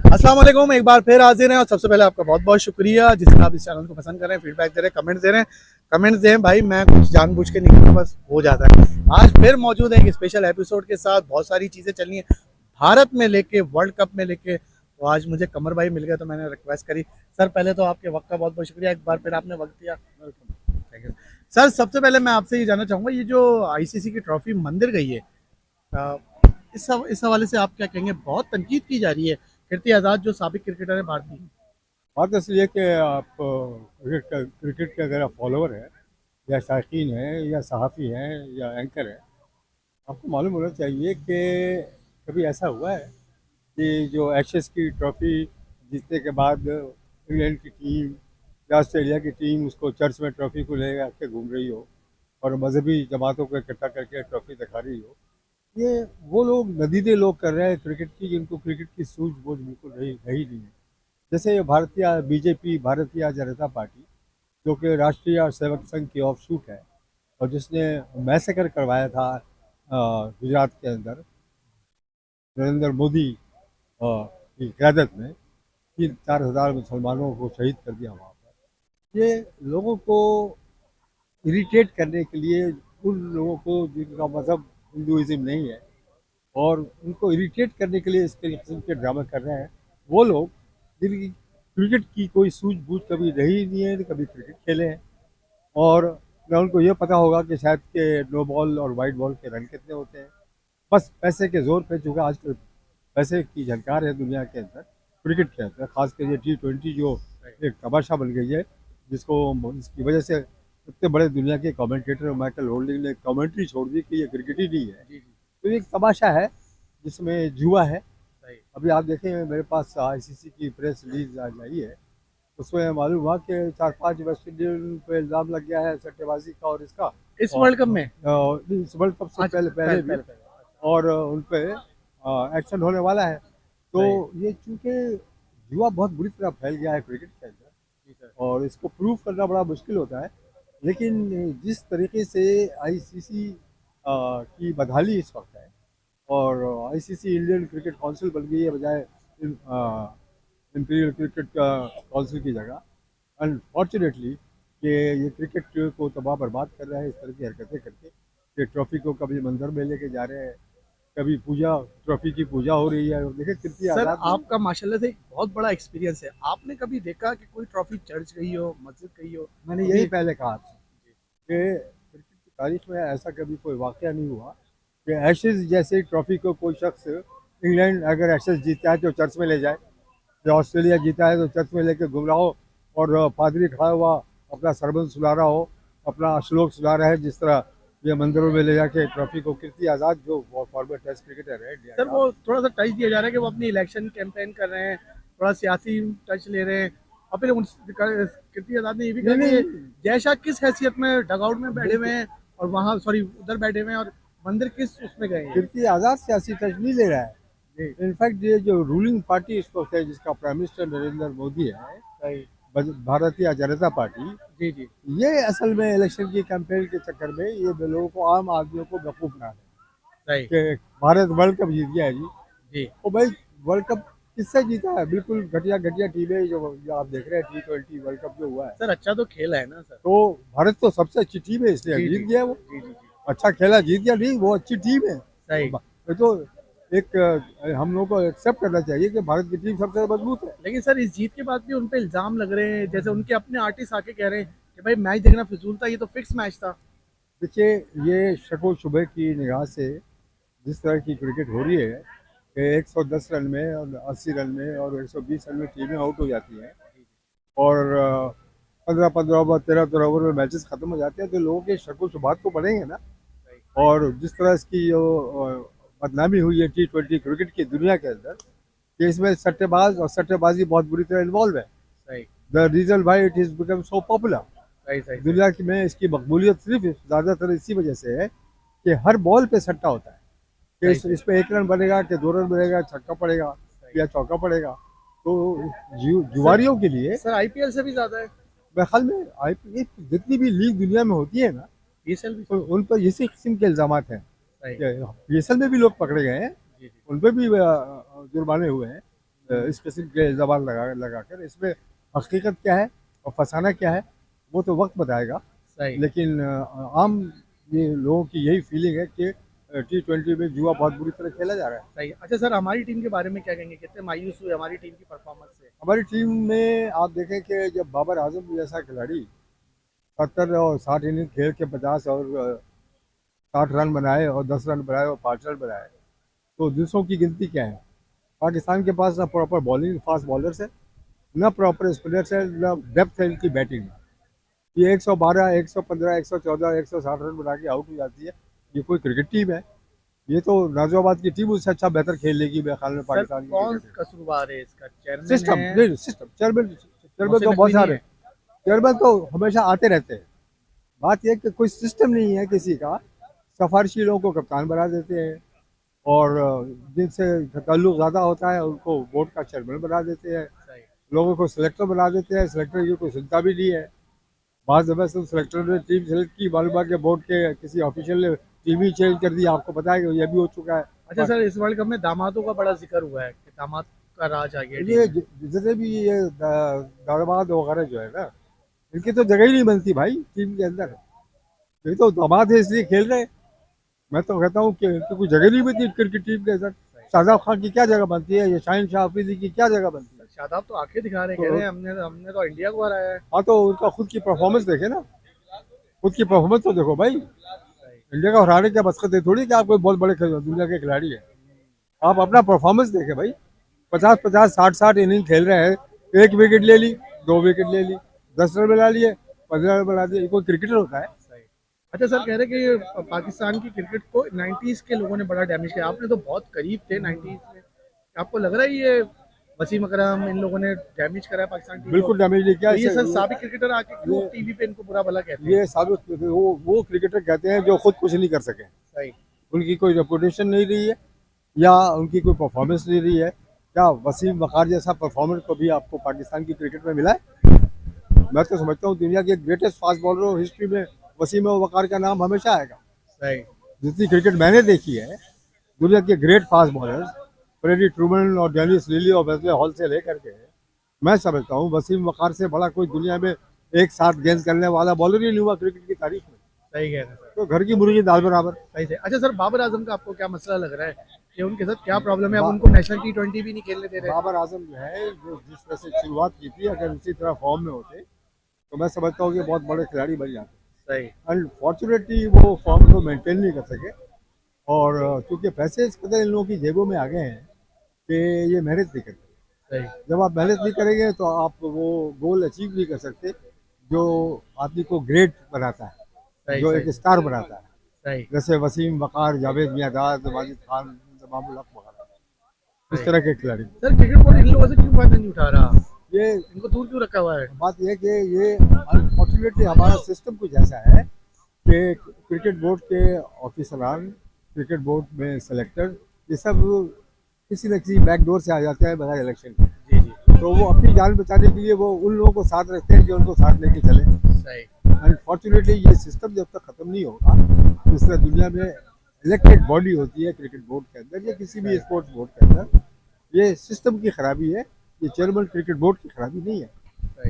अस्सलाम वालेकुम, एक बार फिर हाजिर हैं और सबसे पहले आपका बहुत बहुत शुक्रिया जिसने आप इस चैनल को पसंद कर रहे हैं, फीडबैक दे रहे हैं, कमेंट्स दे रहे हैं। कमेंट्स दें भाई, मैं कुछ जानबूझ के नहीं करता, बस हो जाता है। आज फिर मौजूद है एक स्पेशल एपिसोड के साथ, बहुत सारी चीज़ें चलनी है भारत में लेके, वर्ल्ड कप में लेके। तो आज मुझे कमर भाई मिल गए तो मैंने रिक्वेस्ट करी। सर पहले तो आपके वक्त का बहुत बहुत शुक्रिया, एक बार फिर आपने वक्त दिया। Welcome, thank you. सर सबसे पहले मैं आपसे ये जानना चाहूँगा, ये जो आईसीसी की ट्रॉफी मंदिर गई है, अ, इस हवाले से आप क्या कहेंगे? बहुत तनकीद की जा रही है। कीर्ति आज़ाद जो साबिक क्रिकेटर है भारतीय। बात असल ये कि आप क्रिकेट के अगर आप फॉलोअर हैं या शायकीन हैं या सहाफ़ी हैं या एंकर हैं, आपको मालूम होना चाहिए कि कभी ऐसा हुआ है कि जो एशेज़ की ट्रॉफ़ी जीतने के बाद इंग्लैंड की टीम या ऑस्ट्रेलिया की टीम उसको चर्च में ट्रॉफ़ी को ले के घूम रही हो और मजहबी जमातों को इकट्ठा करके ट्रॉफ़ी दिखा रही हो। ये वो लोग नदीदे लोग कर रहे हैं क्रिकेट की, जिनको क्रिकेट की सूझबूझ बिल्कुल रही नहीं है। जैसे भारतीय बीजेपी, भारतीय जनता पार्टी, जो कि राष्ट्रीय सेवक संघ की ऑफशूट है और जिसने मैसेकर करवाया था गुजरात के अंदर नरेंद्र मोदी की क़यादत में, 3-4 हज़ार मुसलमानों को शहीद कर दिया वहाँ पर। ये लोगों को इरिटेट करने के लिए, उन लोगों को जिनका मज़हब हिंदुइज़्म नहीं है और उनको इरिटेट करने के लिए इस किस्म के ड्रामे कर रहे हैं वो लोग जिनकी क्रिकेट की कोई सूझबूझ कभी रही नहीं है, कभी क्रिकेट खेले हैं और न उनको ये पता होगा कि शायद के नो बॉल और वाइट बॉल के रन कितने होते हैं। बस पैसे के जोर पे, चूँकि आजकल पैसे की झनकार है दुनिया के अंदर, क्रिकेट के अंदर खासकर ये T20 जो एक तमाशा बन गई है, जिसको जिसकी वजह से इतने बड़े दुनिया के कमेंटेटर माइकल होल्डिंग ने कमेंट्री छोड़ दी कि ये क्रिकेट ही नहीं है। जी जी। तो ये एक तमाशा है जिसमें जुआ है। सही। अभी आप देखें, मेरे पास आईसीसी की प्रेस रिलीज आज आई है, उसमें मालूम हुआ कि 4-5 वेस्ट इंडीज पे इल्ज़ाम लग गया है सट्टेबाजी का और इसका। इस और वर्ल्ड कप में। इस वर्ल्ड कप से अच्छा, पहले पहले पहले भी पहले पहले। और उन पे एक्शन होने वाला है। तो सही। ये चूँकि जुआ बहुत बुरी तरह फैल गया है क्रिकेट के अंदर जी सर। और इसको प्रूव करना बड़ा मुश्किल होता है। लेकिन जिस तरीके से आईसीसी की बदहाली इस वक्त है और आईसीसी इंडियन क्रिकेट काउंसिल बन गई है बजाय इंपीरियल क्रिकेट काउंसिल की जगह, अनफॉर्चुनेटली कि ये क्रिकेट को तबाह बर्बाद कर रहा है इस तरह की हरकतें करके कि ट्रॉफी को कभी मंदिर में लेके जा रहे हैं, कभी पूजा, ट्रॉफी की पूजा हो रही है। और देखिए कितनी सर आज़ाद नहीं। आपका माशाल्लाह से एक बहुत बड़ा एक्सपीरियंस है। आपने कभी देखा कि कोई ट्रॉफी चर्च गई हो, मस्जिद गई हो? मैंने यही कभी? पहले कहा था कि क्रिकेट की तारीख में ऐसा कभी कोई वाक़या नहीं हुआ कि एशेज़ जैसे ट्रॉफी को कोई शख्स, इंग्लैंड अगर एशेज़ जीता है तो चर्च में ले जाए, या ऑस्ट्रेलिया जीता है तो चर्च में लेके घूम रहा हो और पादरी खड़ा हुआ अपना सरबंद सुना रहा हो, अपना श्लोक सुना रहा है, जिस तरह ये मंदिरों में ले जाके ट्रॉफी को कीर्ति आज़ाद जो फॉर्मर टेस्ट क्रिकेटर है इंडिया सर का। वो थोड़ा सा टच दिया जा रहा है कि वो अपनी इलेक्शन कैंपेन कर रहे हैं, थोड़ा सियासी टच ले रहे हैं। और फिर कीर्ति आजाद ने ये भी कहा नहीं कि नहीं, जय शाह किस हैसियत में डगआउट में बैठे हुए बिल्कुल। हैं और वहाँ सॉरी उधर बैठे हुए हैं, और मंदिर किस उसमें गए हैं? कीर्ति आज़ाद सियासी टच नहीं ले रहा है। जी। इनफैक्ट ये जो रूलिंग पार्टी इस वक्त है, जिसका प्राइम मिनिस्टर नरेंद्र मोदी है, सही। भारतीय जनता पार्टी, जी जी। ये असल में इलेक्शन की कैंपेन के चक्कर में ये लोगों को, आम आदमियों को बेवकूफ़ बना सही। रहे हैं कि भारत वर्ल्ड कप जीत गया है जी। जी। तो भाई, वर्ल्ड कप किससे जीता है? बिल्कुल घटिया घटिया टीमें जो आप देख रहे हैं, T20 वर्ल्ड कप जो हुआ है, सर अच्छा तो खेला है ना सर? तो भारत तो सबसे अच्छी टीम है इसलिए जी जी जीत गया वो। जी जी जी। अच्छा खेला, जीत गया नहीं, वो अच्छी टीम है। सही। ये तो एक हम लोग को एक्सेप्ट करना चाहिए कि भारत की टीम सबसे मजबूत है। लेकिन सर इस जीत के बाद भी उन पे इल्जाम लग रहे हैं, जैसे उनके अपने आर्टिस्ट आके कह रहे हैं कि भाई मैच देखना फिजूल था, ये तो फिक्स मैच था। देखिए, ये शको शुबे की निगाह से जिस तरह की क्रिकेट हो रही है कि 110 रन में और 80 रन में और 120 रन में टीमें आउट हो जाती हैं और 15-15 ओवर, 13-13 ओवर में मैचेस खत्म हो जाते हैं, तो लोगों के शक व शुबहात तो बढ़ेंगे ना। और जिस तरह इसकी जो बदनामी हुई है T20 क्रिकेट की दुनिया के अंदर, कि इसमें सट्टेबाज और सट्टेबाजी बहुत बुरी तरह इन्वॉल्व है। सही the reason why it is become so popular, सही सही सही। दुनिया की में इसकी मकबूलियत सिर्फ ज़्यादातर इसी वजह से है कि हर बॉल पे सट्टा होता है कि सही सही इस पे 1 रन बनेगा कि 2 रन बनेगा, छक्का पड़ेगा सही। या चौका पड़ेगा। तो सर जुआरियों के लिए सर आईपीएल से भी ज्यादा है। मेरे ख्याल में आई जितनी भी लीग दुनिया में होती है ना, बीएसएल भी तो सर। उन पर इसी किस्म के इल्ज़ाम हैं। सही। पीएसएल में भी लोग पकड़े गए हैं, जी जी। उन पे भी जुर्माने हुए हैं स्पेसिफिक जबान लगा कर, इसमें हकीकत क्या है और फसाना क्या है वो तो वक्त बताएगा। सही लेकिन आम ये लोगों की यही फीलिंग है कि T20 में जुआ बहुत बुरी तरह खेला जा रहा है। सही। अच्छा सर, हमारी टीम के बारे में क्या कहेंगे? कितने मायूस हुए हमारी टीम की परफॉर्मेंस से? हमारी टीम में आप देखें कि जब बाबर आजम जैसा खिलाड़ी 70 और 60 इनिंग खेल के 50 और 60 रन बनाए और 10 रन बनाए और 5 रन बनाए, तो दूसरों की गिनती क्या है? पाकिस्तान के पास ना प्रॉपर बॉलिंग फास्ट बॉलर्स है, ना प्रॉपर स्पिनर्स है, ना डेप्थ है इनकी बैटिंग में। ये 112, 115, 114, 160 रन बना के आउट हो जाती है। ये कोई क्रिकेट टीम है? ये तो नाजियाबाद की टीम उससे अच्छा बेहतर खेल लेगी मेरे ख्याल में सर पाकिस्तान की कौन क्रिकेट। कसूरवार है इसका? चेयरमैन सिस्टम है? नहीं, सिस्टम चेयरमैन चेयरमैन मोहसिन तो बहुत नकवी नहीं सारे, है? चेयरमैन तो हमेशा आते रहते हैं। बात यह कि कोई सिस्टम नहीं है किसी का। सफारशी लोगों को कप्तान बना देते हैं और जिनसे ताल्लुक ज़्यादा होता है उनको बोर्ड का चेयरमैन बना देते हैं। सही। लोगों को सिलेक्टर बना देते हैं, सिलेक्टर की कोई सुनता भी नहीं है। बाद में सिर्फ सिलेक्टर ने टीम सेलेक्ट की, मालूम है कि बोर्ड के किसी ऑफिशियल ने टीम ही चेंज कर दी। आपको पता है कि ये भी हो चुका है। अच्छा सर, इस वर्ल्ड कप में दामादों का बड़ा जिक्र हुआ है कि दामाद का राज आ गया टीम ये में। जितने भी ये दामाद वगैरह जो है ना, इनकी तो जगह ही नहीं बनती भाई टीम के अंदर। ये तो दामाद है इसलिए खेल रहे हैं। मैं तो कहता हूँ कि इनकी कोई जगह नहीं बनती क्रिकेट टीम के अंदर। शादाब खान की क्या जगह बनती है, या शाहिन शाह अफरीदी की क्या जगह बनती है? शादाब तो आंखें दिखा रहे हैं, कह तो रहे हैं हमने हमने तो इंडिया को हराया है। हाँ, तो उनका खुद की परफॉर्मेंस देखे ना, खुद की परफॉर्मेंस तो देखो भाई। सही। इंडिया को हराने क्या मकसद है थोड़ी कि आप कोई बहुत बड़े दुनिया के खिलाड़ी है। आप अपना परफॉर्मेंस देखें भाई। 50-50, 60-60 इनिंग खेल रहे हैं, एक विकेट ले ली, 2 विकेट ले ली, 10 रन बना लिए, 15 रन बना दिए। ये कोई क्रिकेटर होता है? सही। अच्छा सर, कह रहे कि ये पाकिस्तान की क्रिकेट को 90s के लोगों ने बड़ा डैमेज किया। आपने तो बहुत करीब थे 90s में। आपको लग रहा है ये वसीम अकरम इन लोगों ने डैमेज करा है पाकिस्तान टीम को? बिल्कुल डैमेज नहीं किया तो ये इसे। सर साबिक क्रिकेटर आके क्यों ये टीवी पे इनको बुरा भला कहते हैं? ये साबित वो क्रिकेटर कहते हैं जो खुद कुछ नहीं कर सके। सही। उनकी कोई रेपुटेशन नहीं रही है या उनकी कोई परफॉर्मेंस नहीं रही है। क्या वसीम वकार जैसा परफॉर्मेंस कभी आपको पाकिस्तान की क्रिकेट में मिला है? मैं तो समझता हूँ दुनिया के ग्रेटेस्ट फास्ट बॉलर हिस्ट्री में वसीम वकार का नाम हमेशा आएगा। सही। जितनी क्रिकेट मैंने देखी है, दुनिया के great fast bowlers Freddie Trueman और डेनिस लिली और वेस्ले हॉल से लेकर के, मैं समझता हूँ वसीम वकार से बड़ा कोई दुनिया में एक साथ गेंद करने वाला बॉलर ही नहीं हुआ क्रिकेट की तारीख में। सही कह रहे हैं सर। तो घर की मुर्गी दाल बराबर। सही से। अच्छा सर, बाबर आजम का आपको क्या मसला लग रहा है कि उनके साथ क्या प्रॉब्लम है? अब बा- उनको नेशनल T20 भी नहीं खेलने दे रहे? बाबर आजम जो है, जो जिस तरह से शुरुआत की थी, अगर उसी तरह फॉर्म में होते तो मैं समझता हूँ कि बहुत बड़े खिलाड़ी बन जाते। सही। अनफॉर्चुनेटली वो फॉर्म को मेंटेन नहीं कर सके। और चूंकि पैसे इस कदर इन लोगों की जेबों में आ गए हैं कि ये मेहनत नहीं करते। सही। जब आप मेहनत नहीं करेंगे तो आप वो गोल अचीव नहीं कर सकते जो आदमी को ग्रेट बनाता है, सही। जो सही। एक स्टार बनाता है। सही। जैसे वसीम वकार, जावेद मियांदाद, माजिद खान, तमामुल हक वगैरह, इस सही। तरह के खिलाड़ी। सर क्रिकेट बोर्ड इन लोगों से क्यों फायदा नहीं उठा रहा? ये इनको दूर क्यों रखा हुआ है? बात यह है कि ये अनफॉर्चुनेटली हमारा सिस्टम कुछ ऐसा है कि क्रिकेट बोर्ड के ऑफिसरान, क्रिकेट बोर्ड में सेलेक्टर, ये सब किसी न किसी बैकडोर से आ जाते हैं बगैर इलेक्शन के। जी जी। तो वो अपनी जान बचाने के लिए वो उन लोगों को साथ रखते हैं जो उनको साथ लेके चले। सही। अनफॉर्चुनेटली ये सिस्टम जब तक खत्म नहीं होगा, जिस तरह दुनिया में इलेक्टेड बॉडी होती है क्रिकेट बोर्ड के अंदर या किसी भी स्पोर्ट्स बोर्ड के अंदर, ये सिस्टम की खराबी है। ये चेयरमैन क्रिकेट बोर्ड की खराबी नहीं है,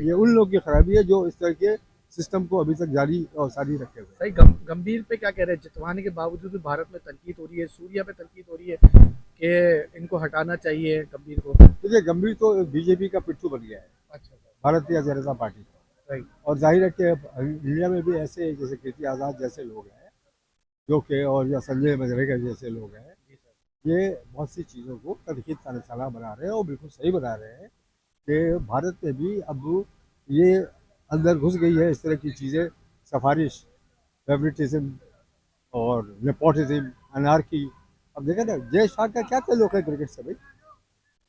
ये उन लोगों की खराबी है जो इस तरह के सिस्टम को अभी तक जारी और सारी रखे हुए। सही। गंभीर पे क्या कह रहे हैं? जितवाने के बावजूद भी भारत में तनकीद हो रही है, सूर्या पे तनकीद हो रही है कि इनको हटाना चाहिए गंभीर को। देखिए, गंभीर तो बीजेपी का पिट्ठू बन गया है, अच्छा सर। भारतीय जनता पार्टी। सही। और जाहिर है कि इंडिया में भी ऐसे जैसे कीर्ति आज़ाद जैसे लोग हैं जो कि, और या संजय मजरेकर जैसे लोग हैं, जी सर। ये बहुत सी चीज़ों को तनकीद का निशाना बना रहे हैं और बिल्कुल सही बना रहे हैं कि भारत में भी अब ये अंदर घुस गई है इस तरह की चीज़ें, सिफारिश, फेवरेटिज्म और नेपोटिज्म, अनार्की। अब देखें ना, जय शाह का क्या ताल्लुक है क्रिकेट से भाई?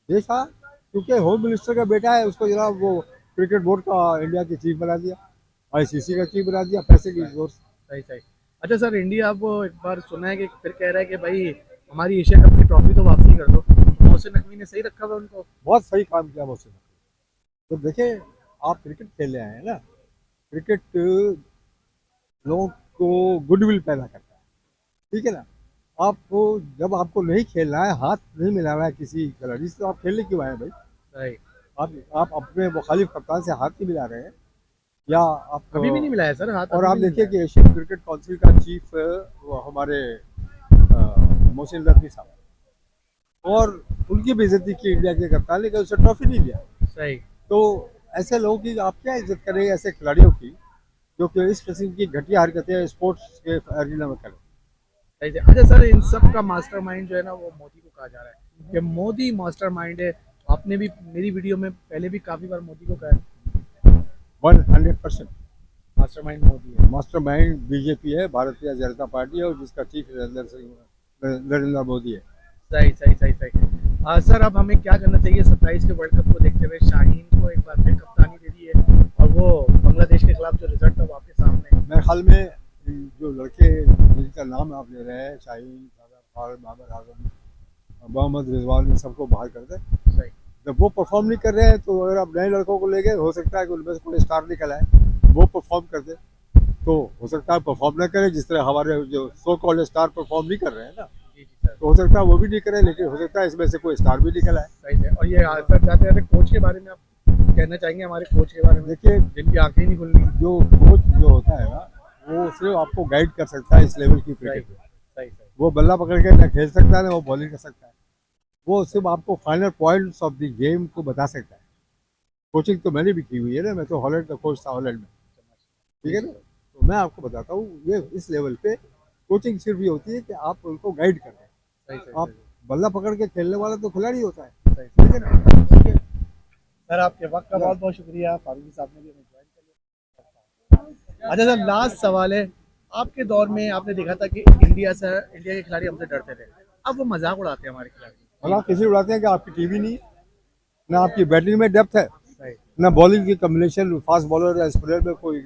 जय शाह क्योंकि होम मिनिस्टर का बेटा है, उसको जनाब वो क्रिकेट बोर्ड का इंडिया की चीफ बना दिया, आईसीसी का चीफ बना दिया, पैसे की जोर से। सही। सही। अच्छा सर, इंडिया अब एक बार सुना है कि फिर कह रहा है कि भाई हमारी एशिया कप की ट्रॉफी तो वापसी कर दो। मोहसिन नकवी ने सही रखा हुआ उनको? बहुत सही काम किया मुझसे। तो देखिए, आप क्रिकेट खेलने आए हैं ना, क्रिकेट लोगों को गुडविल पैदा करता है, ठीक है ना। आपको जब आपको नहीं खेलना है, हाथ नहीं मिलाना है किसी खिलाड़ी से, तो आप खेलने क्यों आए भाई? सही। आप अपने मुखालिफ कप्तान से हाथ नहीं मिला रहे हैं, या आप कभी भी नहीं मिला है सर हाथ, और अभी आप भी नहीं देखिए मिला कि एशियन क्रिकेट काउंसिल का चीफ वो हमारे मोहसिन रफी साहब, और उनकी बेइज्जती की इंडिया के कप्तान ने, उसे ट्रॉफी नहीं दिया। है। सही। तो ऐसे लोगों की आप क्या इज्जत करें, ऐसे खिलाड़ियों की जो कि इस किस्म की घटिया हरकतें स्पोर्ट्स के एरिना में करें। सही से। अच्छा सर, इन सब का मास्टरमाइंड जो है ना वो मोदी को कहा जा रहा है कि मोदी मास्टरमाइंड है। आपने भी मेरी वीडियो में पहले भी काफी बार मोदी को कहा है 100% मास्टरमाइंड मोदी है। मास्टर माइंड बीजेपी है, भारतीय जनता पार्टी है, और जिसका चीफ नरेंद्र मोदी है। सही सही सही सही। सर अब हमें क्या करना चाहिए 27 के वर्ल्ड कप को देखते हुए? शाहीन को एक बार फिर कप्तानी दे दी है और वो बांग्लादेश के खिलाफ जो रिजल्ट था वो आपके सामने है। मेरे ख्याल में जो लड़के जिनका नाम आप ले रहे हैं, शाहीन, बाबर आजम, मोहम्मद रिजवान, इन सबको बाहर कर दें। सही। जब वो परफॉर्म नहीं कर रहे हैं तो अगर आप नए लड़कों को ले गए, हो सकता है कि उनमें से कोई स्टार निकल आए, वो परफॉर्म कर दे। तो हो सकता है परफॉर्म ना करें, जिस तरह हमारे जो सो कॉल्ड स्टार परफॉर्म नहीं कर रहे हैं ना, जी जी सर। तो हो सकता है वो भी नहीं करे, लेकिन हो सकता है इसमें से कोई स्टार भी निकल आए। सही से। और ये सर जाते जाते कोच के बारे में आप कहना चाहेंगे, हमारे कोच के बारे में देखिए, जिनकी आंखें ही नहीं खुल रही? जो कोच जो होता है ना, वो सिर्फ आपको गाइड कर सकता है इस लेवल की सही क्रिकेट में। सही सही। वो बल्ला पकड़ के ना खेल सकता है, ना वो बॉलिंग कर सकता है। वो सिर्फ आपको final points of the game को बता सकता है। कोचिंग तो मैंने भी की हुई है ना, मैं तो हॉलैंड का कोच था, हॉलैंड में। ठीक है ना, तो मैं आपको बताता हूँ, ये इस लेवल पे कोचिंग सिर्फ ये होती है कि आप उनको गाइड कर रहे हैं। सही सही आप बल्ला पकड़ के खेलने वाला तो खिलाड़ी होता है। सही ठीक है ना। सर, आपके वक्त का बहुत बहुत शुक्रिया। फारूकी साहब ने भी हमें ज्वाइन कर लिया। अच्छा सर, लास्ट सवाल है। आपके दौर में आपने देखा था कि इंडिया के खिलाड़ी हमसे डरते थे, अब वो मजाक उड़ाते हैं हमारे खिलाड़ी। भला किसी उड़ाते हैं कि आपकी टीवी नहीं है, ना आपकी बैटिंग में डेप्थ है, सही ना बॉलिंग की कम्बिनेशन फास्ट बॉलर या स्पिनर में कोई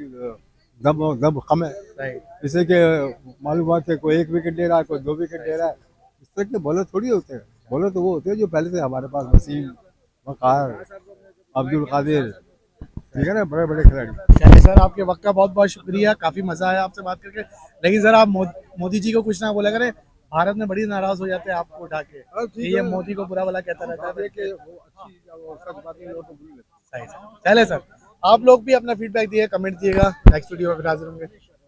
दम दम कम है। सही जैसे कि मालूम हुआ कि कोई 1 विकेट ले रहा है, कोई 2 विकेट ले रहा है। इस तरह के बॉलर थोड़ी होते हैं। बॉलर तो वो होते हैं जो पहले से हमारे पास, वसीम, वकार, अब्दुल कादिर, ठीक है ना, बड़े बड़े खिलाड़ी। चलिए सर, आपके वक्त का बहुत बहुत शुक्रिया। काफी मजा आया आपसे बात करके। लेकिन सर आप मोदी जी को कुछ ना बोला करें, भारत में बड़ी नाराज हो जाते हैं आपको उठा के कि ये मोदी को बुरा भला कहता रहता है। सही सर। चले सर, आप लोग भी अपना फीडबैक दिए, कमेंट दिएगा। नेक्स्ट वीडियो में फिर हाजिर होंगे।